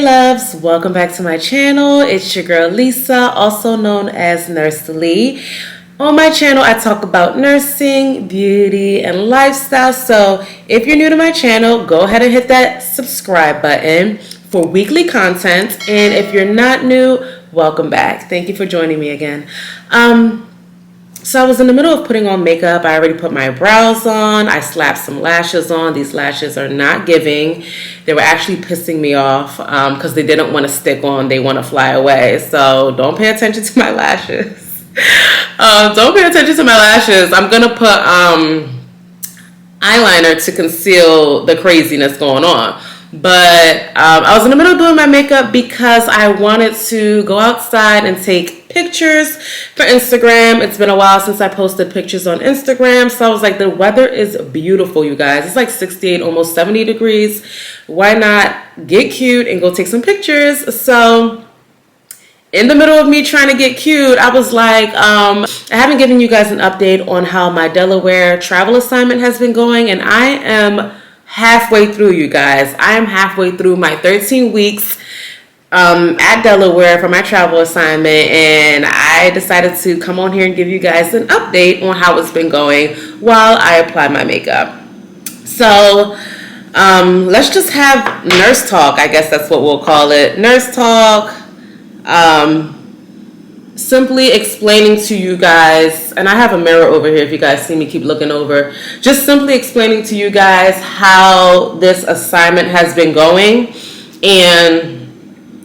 loves, welcome back to my channel. It's your girl Lisa, also known as Nurse Lee. On my channel I talk about nursing, beauty, and lifestyle. So if you're new to my channel, go ahead and hit that subscribe button for weekly content. And if you're not new, welcome back. Thank you for joining me again. So I was in the middle of putting on makeup. I already put my brows on. I slapped some lashes on. These lashes are not giving. They were actually pissing me off because they didn't want to stick on. They want to fly away. So don't pay attention to my lashes. Don't pay attention to my lashes. I'm going to put eyeliner to conceal the craziness going on. But I was in the middle of doing my makeup because I wanted to go outside and take pictures for Instagram. It's been a while since I posted pictures on Instagram, so I was like, the weather is beautiful, you guys. It's like 68, almost 70 degrees. Why not get cute and go take some pictures? So in the middle of me trying to get cute, I was like, I haven't given you guys an update on how my Delaware travel assignment has been going, and I am halfway through, you guys. I am halfway through my 13 weeks at Delaware for my travel assignment, and I decided to come on here and give you guys an update on how it's been going while I apply my makeup. So let's just have nurse talk. I guess that's what we'll call it. Nurse talk. Simply explaining to you guys, and I have a mirror over here if you guys see me keep looking over, just simply explaining to you guys how this assignment has been going, and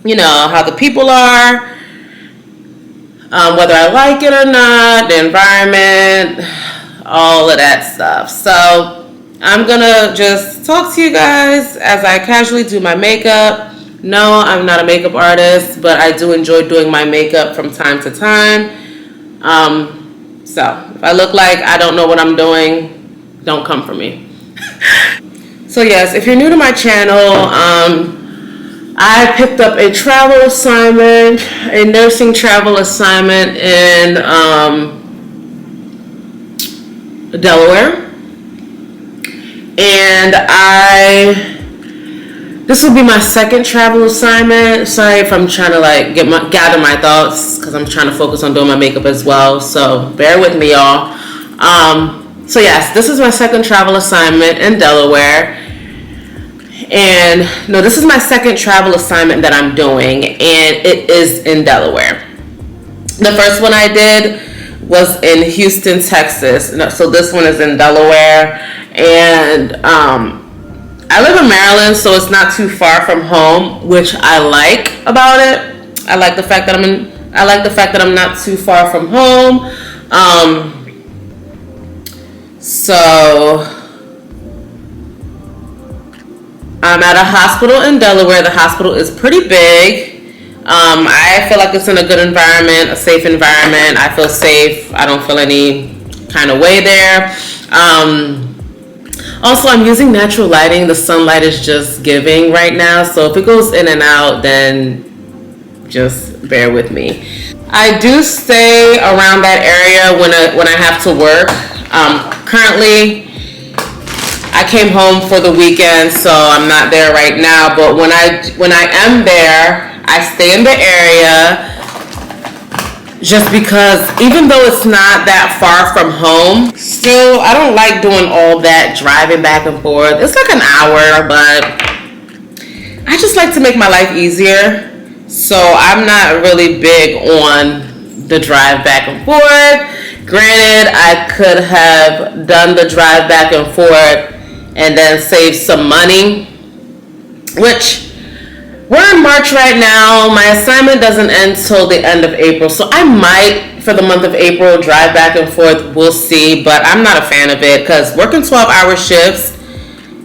you know, how the people are, whether I like it or not, the environment, all of that stuff. So I'm gonna just talk to you guys as I casually do my makeup. No, I'm not a makeup artist, but I do enjoy doing my makeup from time to time. So if I look like I don't know what I'm doing, don't come for me. So yes, if you're new to my channel, I picked up a travel assignment, a nursing travel assignment in Delaware. And this will be my second travel assignment. Sorry if I'm trying to gather my thoughts because I'm trying to focus on doing my makeup as well. So bear with me, y'all. So yes, this is my second travel assignment in Delaware. And no, this is my second travel assignment that I'm doing, and it is in Delaware. The first one I did was in Houston, Texas. So this one is in Delaware, and I live in Maryland, so it's not too far from home, which I like about it. I like the fact that I'm not too far from home. So I'm at a hospital in Delaware. The hospital is pretty big. I feel like it's in a good environment, a safe environment. I feel safe. I don't feel any kind of way there. Also, I'm using natural lighting. The sunlight is just giving right now. So if it goes in and out, then just bear with me. I do stay around that area when I have to work. Currently, I came home for the weekend, so I'm not there right now. But when I am there, I stay in the area just because even though it's not that far from home, still I don't like doing all that driving back and forth. It's like an hour, but I just like to make my life easier. So I'm not really big on the drive back and forth. Granted, I could have done the drive back and forth and then save some money, which we're in March right now. My assignment doesn't end till the end of April, so I might, for the month of April, drive back and forth. We'll see, but I'm not a fan of it because working 12-hour shifts,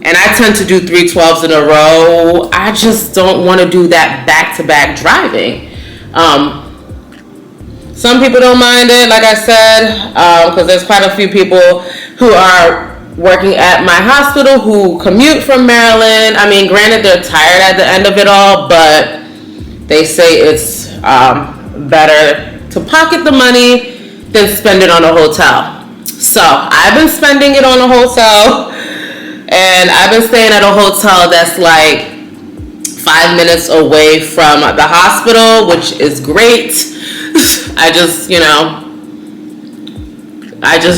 and I tend to do 3 12s in a row. I just don't want to do that back-to-back driving. Some people don't mind it, like I said, because there's quite a few people who are working at my hospital who commute from Maryland. I mean, granted, they're tired at the end of it all, but they say it's better to pocket the money than spend it on a hotel. So I've been spending it on a hotel, and I've been staying at a hotel that's like 5 minutes away from the hospital, which is great. I just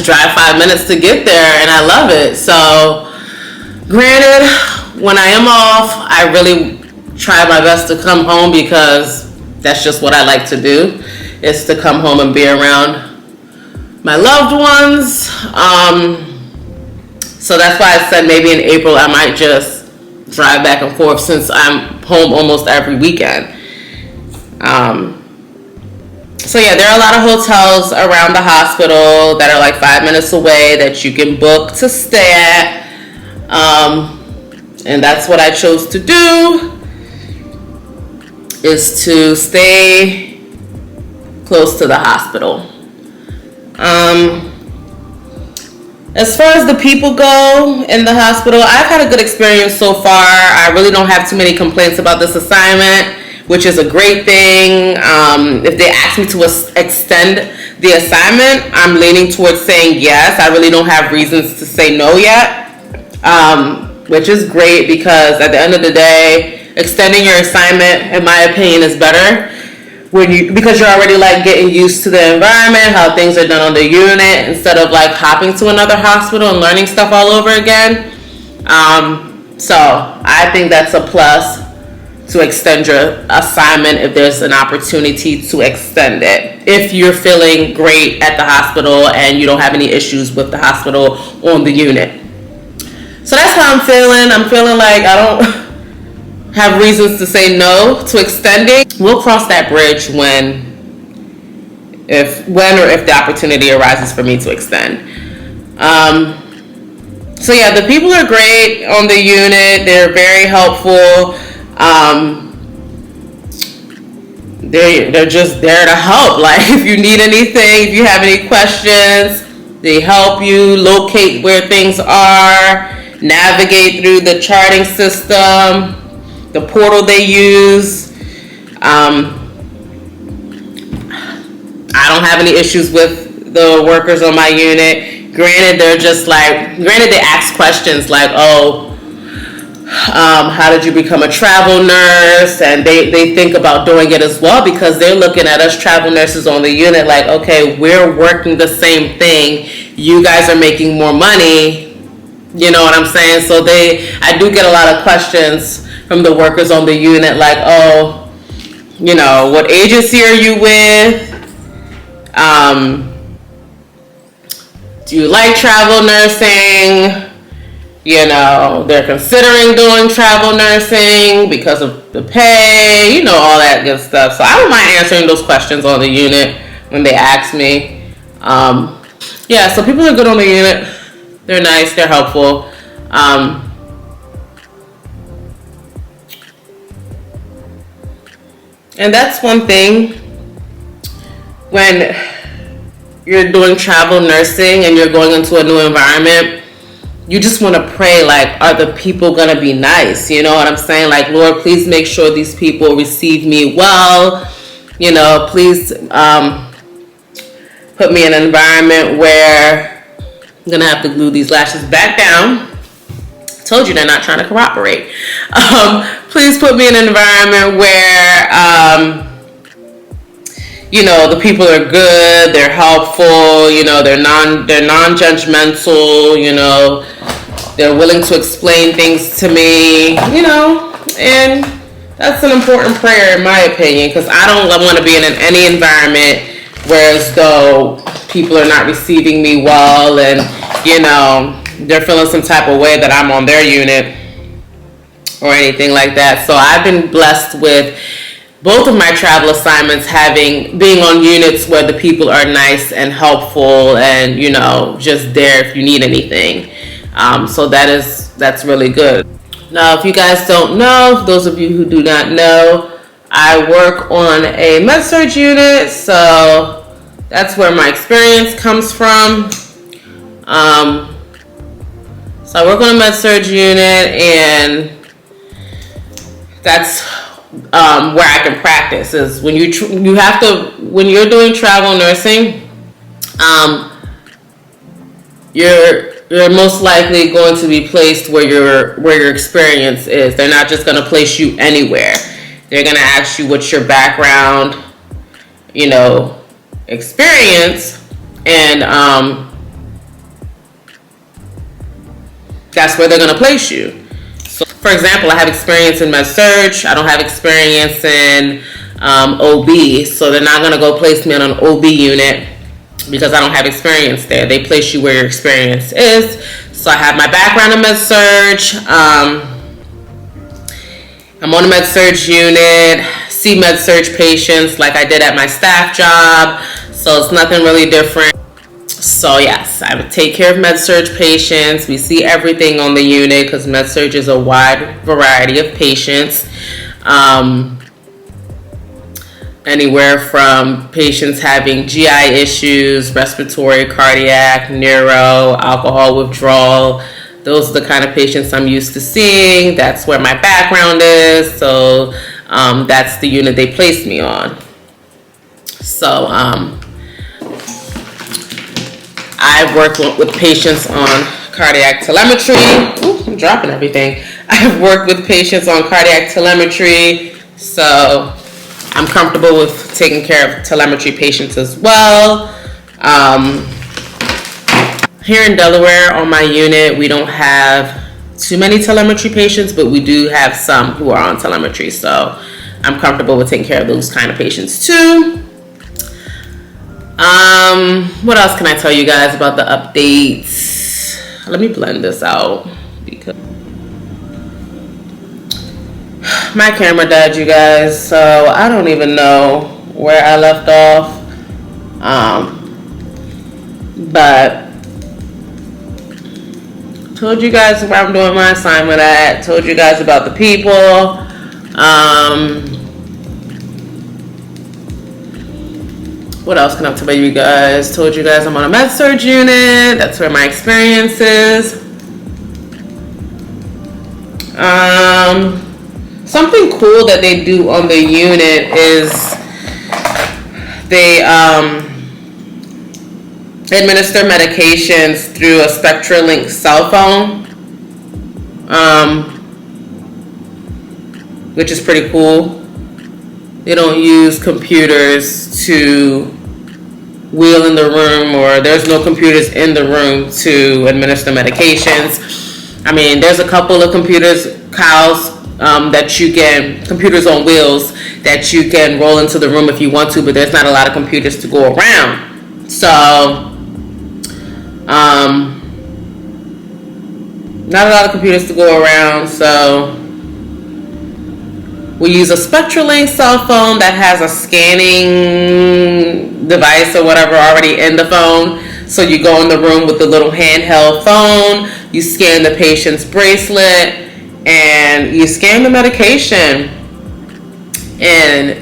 drive 5 minutes to get there, and I love it. So, granted, when I am off, I really try my best to come home because that's just what I like to do, is to come home and be around my loved ones. So that's why I said maybe in April I might just drive back and forth, since I'm home almost every weekend. So yeah, there are a lot of hotels around the hospital that are like 5 minutes away that you can book to stay at. And that's what I chose to do, is to stay close to the hospital. As far as the people go in the hospital, I've had a good experience so far. I really don't have too many complaints about this assignment, which is a great thing. If they ask me to extend the assignment, I'm leaning towards saying yes. I really don't have reasons to say no yet, which is great, because at the end of the day, extending your assignment, in my opinion, is better because you're already like getting used to the environment, how things are done on the unit, instead of like hopping to another hospital and learning stuff all over again. So I think that's a plus, to extend your assignment if there's an opportunity to extend it, if you're feeling great at the hospital and you don't have any issues with the hospital on the unit. So that's how I'm feeling. I'm feeling like I don't have reasons to say no to extending. We'll cross that bridge when or if the opportunity arises for me to extend. So yeah, the people are great on the unit. They're very helpful. They're just there to help. Like, if you need anything, if you have any questions, they help you locate where things are, navigate through the charting system, the portal they use. I don't have any issues with the workers on my unit. Granted, they ask questions like, how did you become a travel nurse? And they think about doing it as well, because they're looking at us travel nurses on the unit like, okay, we're working the same thing. You guys are making more money. You know what I'm saying? So I do get a lot of questions from the workers on the unit like, what agency are you with? Do you like travel nursing? They're considering doing travel nursing because of the pay, all that good stuff. So I don't mind answering those questions on the unit when they ask me. Yeah, so people are good on the unit. They're nice, they're helpful. And that's one thing when you're doing travel nursing and you're going into a new environment. You just want to pray, like, are the people going to be nice? You know what I'm saying? Like, Lord, please make sure these people receive me well. Please put me in an environment where I'm going to have to glue these lashes back down. Told you they're not trying to cooperate. Please put me in an environment where, the people are good, they're helpful, they're non-judgmental, they're willing to explain things to me, and that's an important prayer in my opinion, because I don't want to be in any environment where as though people are not receiving me well and, they're feeling some type of way that I'm on their unit or anything like that. So I've been blessed with both of my travel assignments being on units where the people are nice and helpful and, just there if you need anything. So that's really good. Now, if you guys don't know, those of you who do not know, I work on a med-surg unit, so that's where my experience comes from. So I work on a med-surg unit, and that's where I can practice. Is when when you're doing travel nursing, you're you're most likely going to be placed where your experience is. They're not just going to place you anywhere. They're going to ask you what's your background, experience, and that's where they're going to place you. So, for example, I have experience in med surg. I don't have experience in OB, so they're not going to go place me on an OB unit because I don't have experience there. They place you where your experience is. So I have my background in med surg. I'm on a med surg unit, see med surg patients like I did at my staff job. So it's nothing really different. So yes, I would take care of med surg patients. We see everything on the unit because med surg is a wide variety of patients. Anywhere from patients having GI issues, respiratory, cardiac, neuro, alcohol withdrawal. Those are the kind of patients I'm used to seeing. That's where my background is. So that's the unit they placed me on. So I've worked with patients on cardiac telemetry. Ooh, I'm dropping everything. I've worked with patients on cardiac telemetry. So I'm comfortable with taking care of telemetry patients as well. Here in Delaware on my unit, we don't have too many telemetry patients, but we do have some who are on telemetry. So I'm comfortable with taking care of those kind of patients too. What else can I tell you guys about the updates? Let me blend this out because my camera died, you guys, so I don't even know where I left off. But told you guys where I'm doing my assignment at. Told you guys about the people. What else can I tell you guys? Told you guys I'm on a med surg unit. That's where my experience is. Something cool that they do on the unit is they administer medications through a SpectraLink cell phone, which is pretty cool. They don't use computers to wheel in the room, or there's no computers in the room to administer medications. I mean, there's a couple of computers, that you can, computers on wheels that you can roll into the room if you want to, but there's not a lot of computers to go around. So, not a lot of computers to go around, so we use a SpectraLink cell phone that has a scanning device or whatever already in the phone. So you go in the room with the little handheld phone, you scan the patient's bracelet, and you scan the medication. And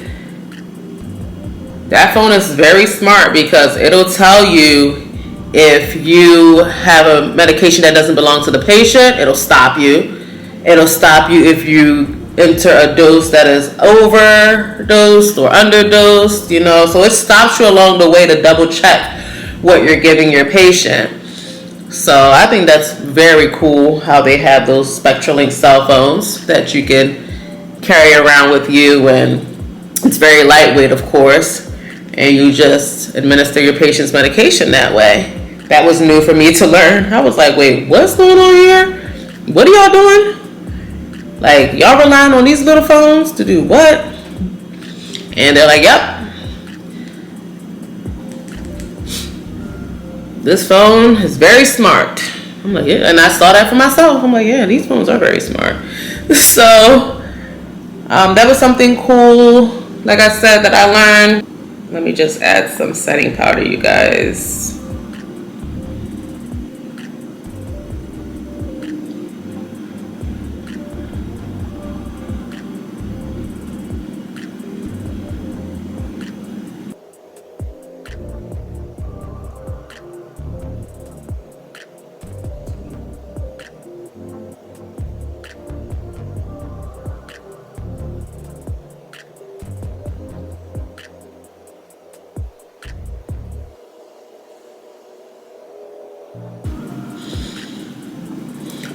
that phone is very smart because it'll tell you if you have a medication that doesn't belong to the patient. It'll stop you. It'll stop you if you enter a dose that is overdosed or underdosed, so it stops you along the way to double check what you're giving your patient. So I think that's very cool how they have those SpectraLink cell phones that you can carry around with you, and it's very lightweight, of course, and you just administer your patient's medication that way. That was new for me to learn. I was like, wait, what's going on here? What are y'all doing? Like, y'all relying on these little phones to do what? And they're like, yep. This phone is very smart. I'm like, yeah. And I saw that for myself. I'm like, yeah, these phones are very smart. So, that was something cool, like I said, that I learned. Let me just add some setting powder, you guys.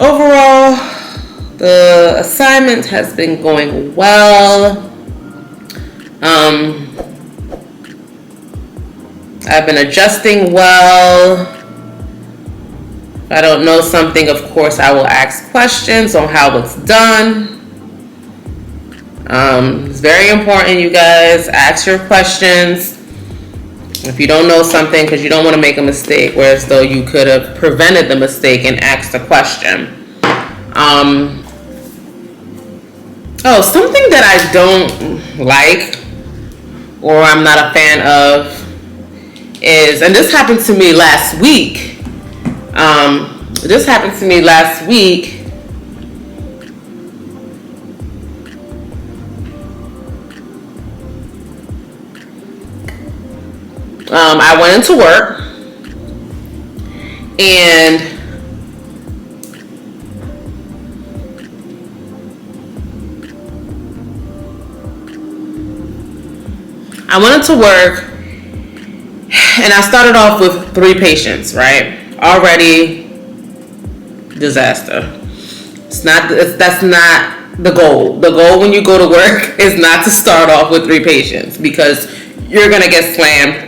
overall, the assignment has been going well. I've been adjusting well. If I don't know something, of course, I will ask questions on how it's done. It's very important, you guys. Ask your questions. If you don't know something, because you don't want to make a mistake, whereas though you could have prevented the mistake and asked a question. Something that I don't like or I'm not a fan of is, and this happened to me last week. I went into work and I started off with 3 patients, right? Already disaster. That's not the goal. The goal when you go to work is not to start off with 3 patients, because you're gonna get slammed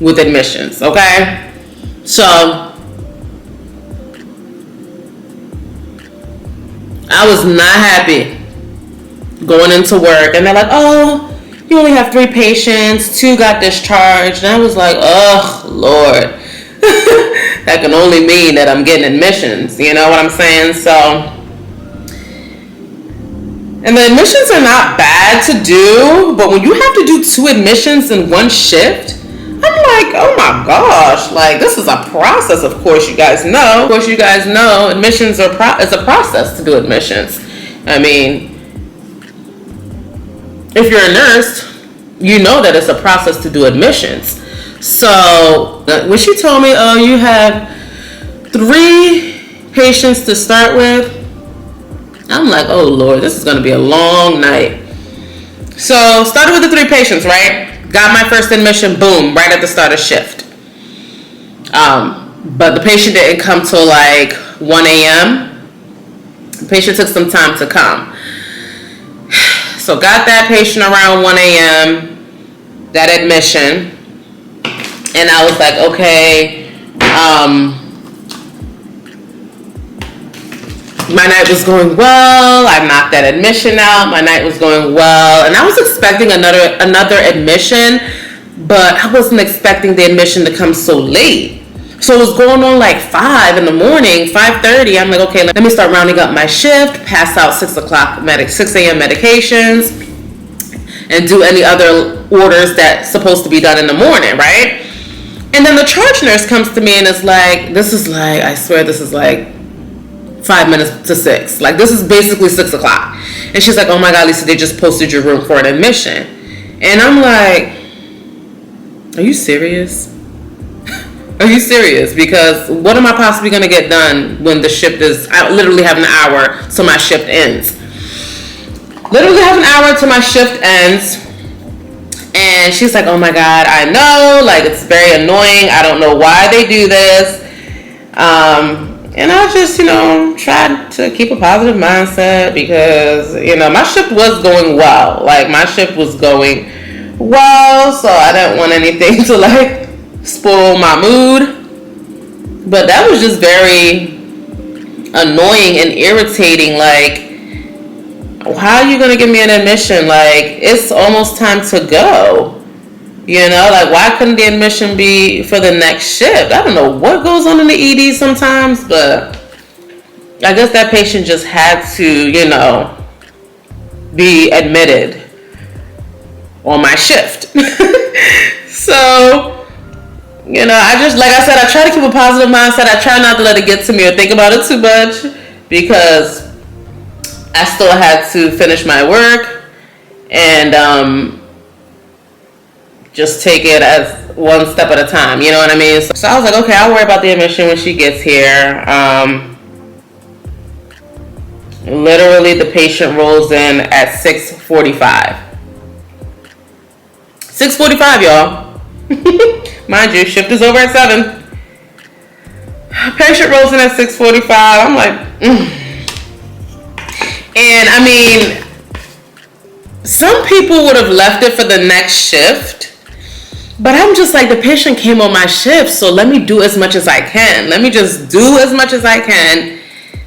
with admissions, okay? So I was not happy going into work, and they're like, oh, you only have 3 patients, 2 got discharged. And I was like, oh Lord, that can only mean that I'm getting admissions, you know what I'm saying? So, and the admissions are not bad to do, but when you have to do 2 admissions in one shift, I'm like, oh my gosh, like this is a process. Of course you guys know, admissions is a process to do admissions. I mean, if you're a nurse, you know that it's a process to do admissions. So when she told me, oh, you have 3 patients to start with, I'm like, oh Lord, this is going to be a long night. So started with the 3 patients, right? Got my first admission, boom, right at the start of shift. But the patient didn't come till like 1 a.m. The patient took some time to come. So got that patient around 1 a.m., that admission, and I was like, okay, my night was going well. I knocked that admission out. My night was going well, and I was expecting another admission, but I wasn't expecting the admission to come so late. So it was going on like 5 in the morning, 5:30. I'm like, okay, let me start rounding up my shift, pass out 6 a.m. medications, and do any other orders that's supposed to be done in the morning, right? And then the charge nurse comes to me and is like, I swear this is like 5 minutes to 6. Like this is basically 6 o'clock. And she's like, oh my God, Lisa, they just posted your room for an admission. And I'm like, are you serious? Are you serious? Because what am I possibly going to get done when the shift is, I literally have an hour till my shift ends. And she's like, oh my God, I know, like it's very annoying. I don't know why they do this. And I just, tried to keep a positive mindset because, my shift was going well. Like my shift was going well, so I didn't want anything to like spoil my mood. But that was just very annoying and irritating. Like, how are you gonna give me an admission? Like, it's almost time to go. Like, why couldn't the admission be for the next shift? I don't know what goes on in the ED sometimes, but I guess that patient just had to, be admitted on my shift. So, I just, like I said, I try to keep a positive mindset. I try not to let it get to me or think about it too much, because I still had to finish my work and just take it as one step at a time, you know what I mean? So I was like, okay, I'll worry about the admission when she gets here. Literally, the patient rolls in at 6:45. 6:45, y'all. Mind you, shift is over at 7. Patient rolls in at 6:45. I'm like, And I mean, some people would have left it for the next shift, but I'm just like, the patient came on my shift, so let me do as much as I can. Let me just do as much as I can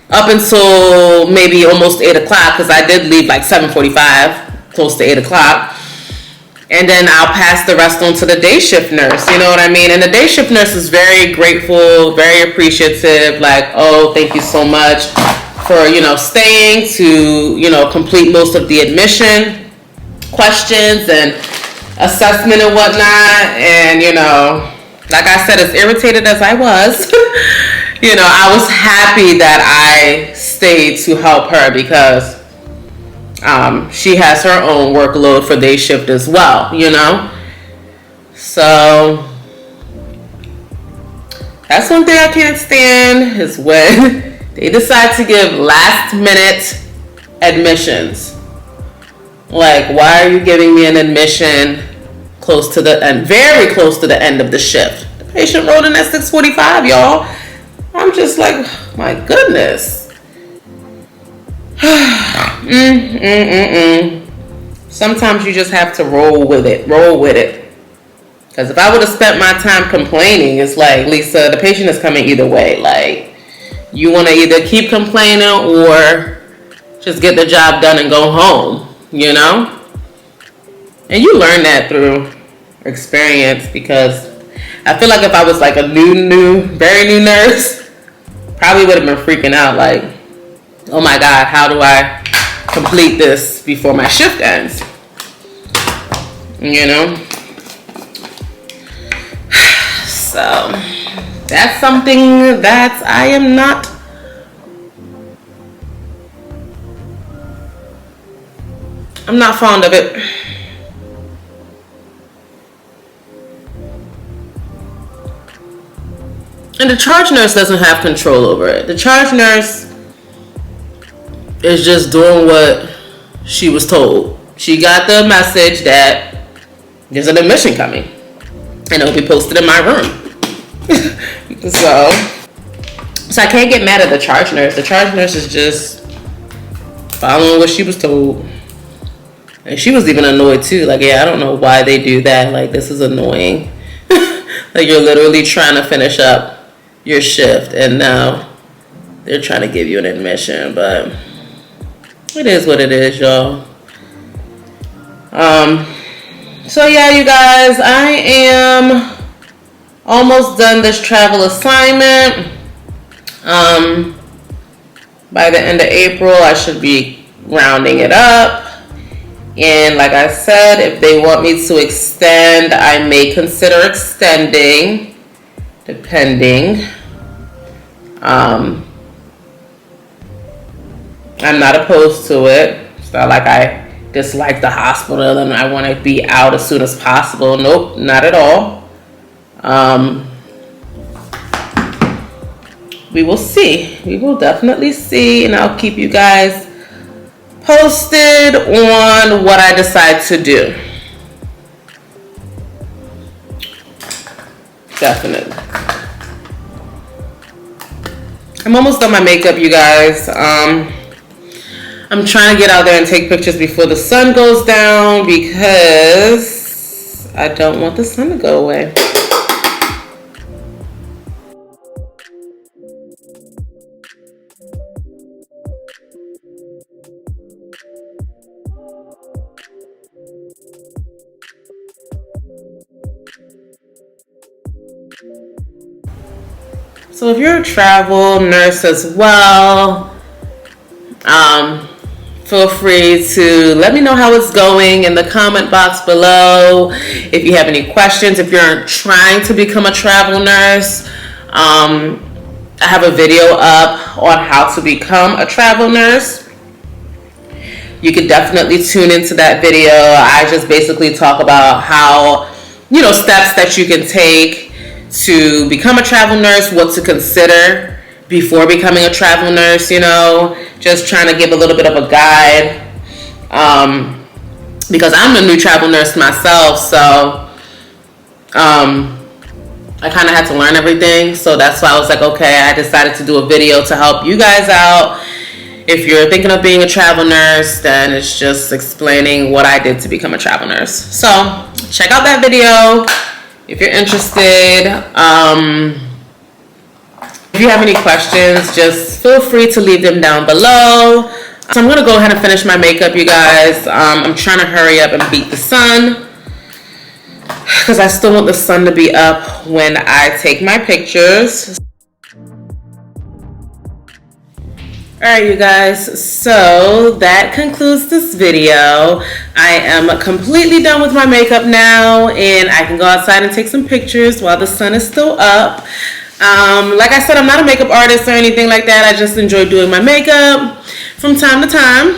up until maybe almost 8 o'clock, because I did leave like 7:45, close to 8 o'clock. And then I'll pass the rest on to the day shift nurse, you know what I mean? And the day shift nurse is very grateful, very appreciative, like, oh, thank you so much for, staying to, complete most of the admission questions and assessment and whatnot. And, like I said, as irritated as I was, I was happy that I stayed to help her, because she has her own workload for day shift as well, So that's one thing I can't stand, is when they decide to give last minute admissions. Like, why are you giving me an admission close to the end, very close to the end of the shift? The patient rolled in at 6:45, y'all. I'm just like, my goodness. Sometimes you just have to roll with it. Because if I would have spent my time complaining, it's like, Lisa, the patient is coming either way. Like, you want to either keep complaining or just get the job done and go home, And you learn that through experience, because I feel like if I was like a very new nurse, probably would have been freaking out, like, oh my God, how do I complete this before my shift ends? So that's something that I am not fond of it. And the charge nurse doesn't have control over it. The charge nurse is just doing what she was told. She got the message that there's an admission coming, and it'll be posted in my room. So I can't get mad at the charge nurse. The charge nurse is just following what she was told. And she was even annoyed too. Like, yeah, I don't know why they do that. Like, this is annoying. Like, you're literally trying to finish up your shift, and now they're trying to give you an admission. But it is what it is, y'all. So yeah, you guys, I am almost done this travel assignment. By the end of April, I should be rounding it up. And like I said, if they want me to extend, I may consider extending, depending. I'm not opposed to it. It's not like I dislike the hospital and I want to be out as soon as possible. Nope, not at all. We will see. We will definitely see, and I'll keep you guys posted on what I decide to do. Definitely. I'm almost done my makeup, you guys. I'm trying to get out there and take pictures before the sun goes down, because I don't want the sun to go away. So if you're a travel nurse as well, feel free to let me know how it's going in the comment box below. If you have any questions, if you're trying to become a travel nurse, I have a video up on how to become a travel nurse. You could definitely tune into that video. I just basically talk about how, steps that you can take to become a travel nurse, what to consider before becoming a travel nurse, just trying to give a little bit of a guide, because I'm a new travel nurse myself, so I I kind of had to learn everything. So that's why I was like, okay, I decided to do a video to help you guys out. If you're thinking of being a travel nurse, then it's just explaining what I did to become a travel nurse. So check out that video if you're interested. If you have any questions, just feel free to leave them down below. So I'm gonna go ahead and finish my makeup, you guys. I'm trying to hurry up and beat the sun because I still want the sun to be up when I take my pictures. Alright, you guys, so that concludes this video. I am completely done with my makeup now, and I can go outside and take some pictures while the sun is still up. Like I said, I'm not a makeup artist or anything like that. I just enjoy doing my makeup from time to time.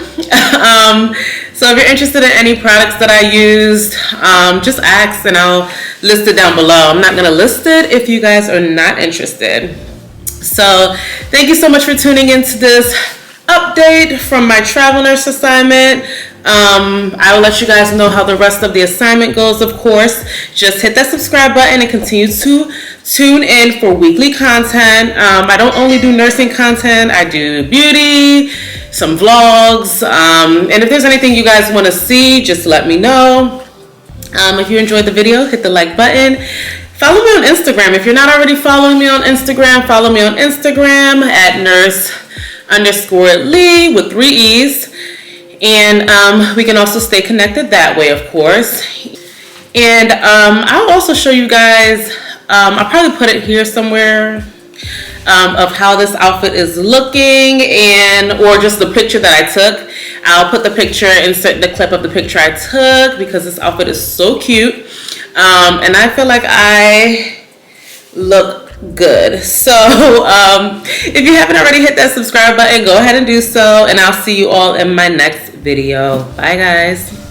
So if you're interested in any products that I used, just ask and I'll list it down below. I'm not going to list it if you guys are not interested. So thank you so much for tuning into this update from my travel nurse assignment. I will let you guys know how the rest of the assignment goes, of course. Just hit that subscribe button and continue to tune in for weekly content. I don't only do nursing content, I do beauty, some vlogs, and if there's anything you guys want to see, just let me know. If you enjoyed the video, hit the like button. Follow me on Instagram. If you're not already following me on Instagram, follow me on Instagram at nurse_Lee with 3 E's. And we can also stay connected that way, of course. And I'll also show you guys, I'll probably put it here somewhere, of how this outfit is looking, and or just the picture that I took. I'll put the picture, insert the clip of the picture I took, because this outfit is so cute. And I feel like I look good. So if you haven't already hit that subscribe button, go ahead and do so, and I'll see you all in my next video. Bye guys.